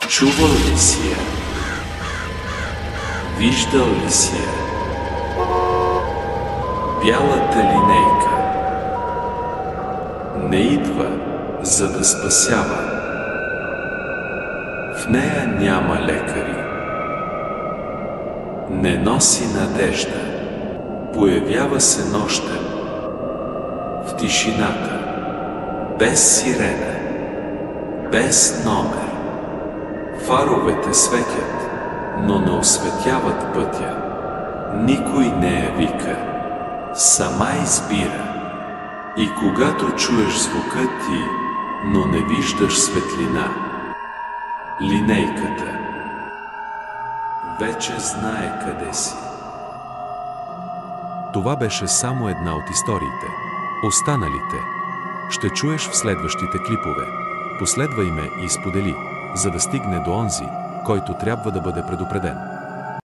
Чувал ли си я? Виждал ли си я? Бялата линейка не идва, за да спасява. В нея няма лекари. Не носи надежда. Появява се нощем, в тишината, без сирена, без номер. Фаровете светят, но не осветяват пътя. Никой не я вика, сама избира. И когато чуеш звука ти, но не виждаш светлина, линейката вече знае къде си. Това беше само една от историите. Останалите ще чуеш в следващите клипове. Последвай ме и сподели, за да стигне до онзи, който трябва да бъде предупреден.